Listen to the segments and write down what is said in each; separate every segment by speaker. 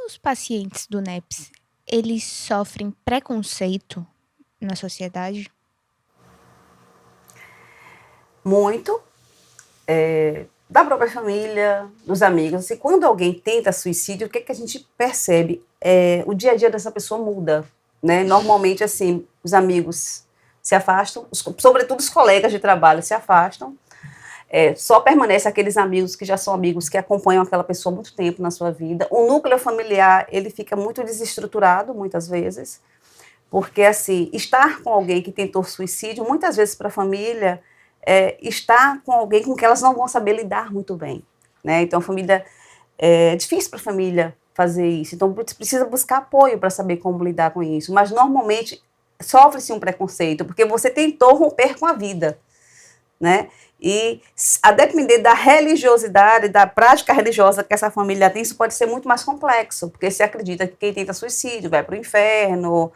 Speaker 1: os pacientes do NEPS, eles sofrem preconceito na sociedade?
Speaker 2: Muito, da própria família, dos amigos. E quando alguém tenta suicídio, o que, que a gente percebe? O dia a dia dessa pessoa muda, né? Normalmente, assim, os amigos se afastam, sobretudo os colegas de trabalho se afastam. Só permanece aqueles amigos que já são amigos que acompanham aquela pessoa há muito tempo na sua vida. O núcleo familiar, ele fica muito desestruturado, muitas vezes, porque, assim, estar com alguém que tentou suicídio, muitas vezes para a família, estar com alguém com que elas não vão saber lidar muito bem, né? Então, a família, é difícil para a família fazer isso, então precisa buscar apoio para saber como lidar com isso, mas normalmente sofre-se um preconceito, porque você tentou romper com a vida, né? E a depender da religiosidade, da prática religiosa que essa família tem, isso pode ser muito mais complexo, porque se acredita que quem tenta suicídio vai para o inferno,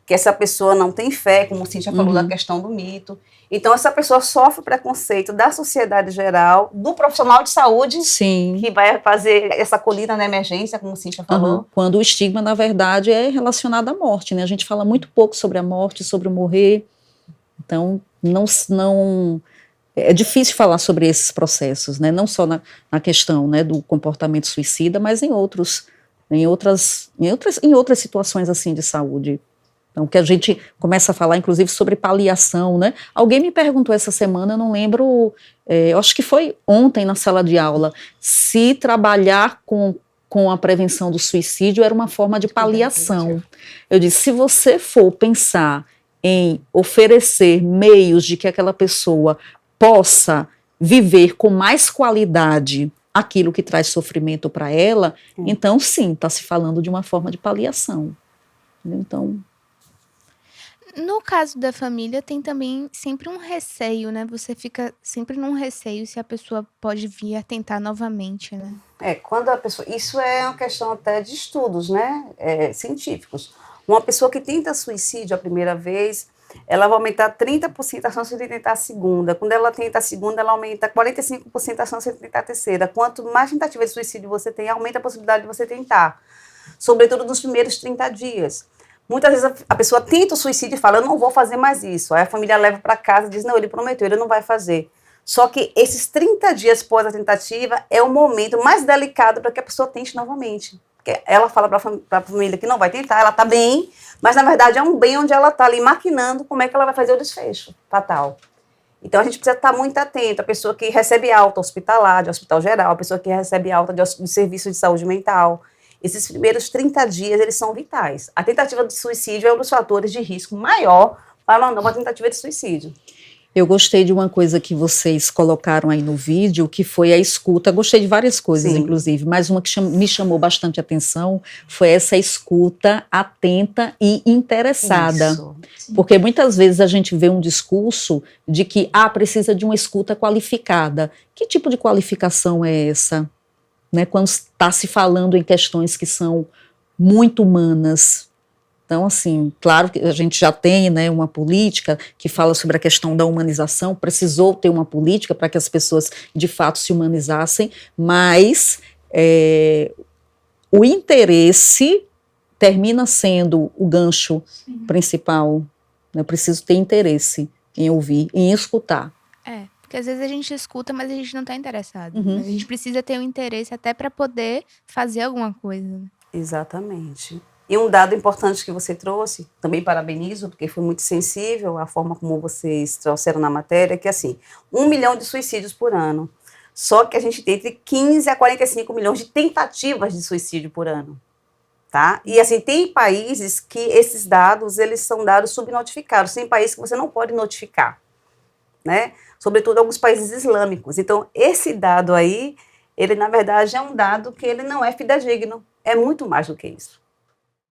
Speaker 2: que essa pessoa não tem fé, como o Cíntia falou da questão do mito. Então, essa pessoa sofre preconceito da sociedade geral, do profissional de saúde,
Speaker 3: Sim,
Speaker 2: que vai fazer essa acolhida na emergência, como o Cíntia falou.
Speaker 3: Quando o estigma, na verdade, é relacionado à morte, né? A gente fala muito pouco sobre a morte, sobre o morrer. Então, não é difícil falar sobre esses processos, né? Não só na questão, né, do comportamento suicida, mas em outras situações assim de saúde. Então, que a gente começa a falar, inclusive, sobre paliação, né? Alguém me perguntou essa semana, eu não lembro, eu acho que foi ontem na sala de aula, se trabalhar com a prevenção do suicídio era uma forma de paliação. Eu disse, se você for pensar em oferecer meios de que aquela pessoa possa viver com mais qualidade aquilo que traz sofrimento para ela, então sim, está se falando de uma forma de paliação. Então...
Speaker 1: No caso da família, tem também sempre um receio, né? Você fica sempre num receio se a pessoa pode vir a tentar novamente, né?
Speaker 2: Quando a pessoa... Isso é uma questão até de estudos, né? Científicos. Uma pessoa que tenta suicídio a primeira vez, ela vai aumentar 30% a chance de tentar a segunda. Quando ela tenta a segunda, ela aumenta 45% a chance de tentar a terceira. Quanto mais tentativa de suicídio você tem, aumenta a possibilidade de você tentar. Sobretudo nos primeiros 30 dias. Muitas vezes a pessoa tenta o suicídio e fala, eu não vou fazer mais isso. Aí a família leva para casa e diz, não, ele prometeu, ele não vai fazer. Só que esses 30 dias após a tentativa é o momento mais delicado para que a pessoa tente novamente. Porque ela fala para a família que não vai tentar, ela está bem, mas na verdade é um bem onde ela está ali maquinando como é que ela vai fazer o desfecho fatal. Então a gente precisa estar muito atento. A pessoa que recebe alta hospitalar, de hospital geral, a pessoa que recebe alta de serviço de saúde mental. Esses primeiros 30 dias, eles são vitais. A tentativa de suicídio é um dos fatores de risco maior para uma tentativa de suicídio.
Speaker 3: Eu gostei de uma coisa que vocês colocaram aí no vídeo, que foi a escuta. Gostei de várias coisas, inclusive, mas uma que me chamou bastante atenção foi essa escuta atenta e interessada. Isso. Porque muitas vezes a gente vê um discurso de que precisa de uma escuta qualificada. Que tipo de qualificação é essa? Né, quando está se falando em questões que são muito humanas. Então, assim, claro que a gente já tem, né, uma política que fala sobre a questão da humanização, precisou ter uma política para que as pessoas, de fato, se humanizassem, mas o interesse termina sendo o gancho principal. Eu preciso ter interesse em ouvir, em escutar.
Speaker 1: Porque às vezes a gente escuta, mas a gente não está interessado. A gente precisa ter um interesse até para poder fazer alguma coisa.
Speaker 2: Exatamente. E um dado importante que você trouxe, também parabenizo, porque foi muito sensível a forma como vocês trouxeram na matéria, que assim, 1 milhão de suicídios por ano. Só que a gente tem entre 15 a 45 milhões de tentativas de suicídio por ano. Tá? E assim, tem países que esses dados, eles são dados subnotificados. Tem países que você não pode notificar, né? Sobretudo alguns países islâmicos. Então, esse dado aí, ele na verdade é um dado que ele não é fidedigno, é muito mais do que isso.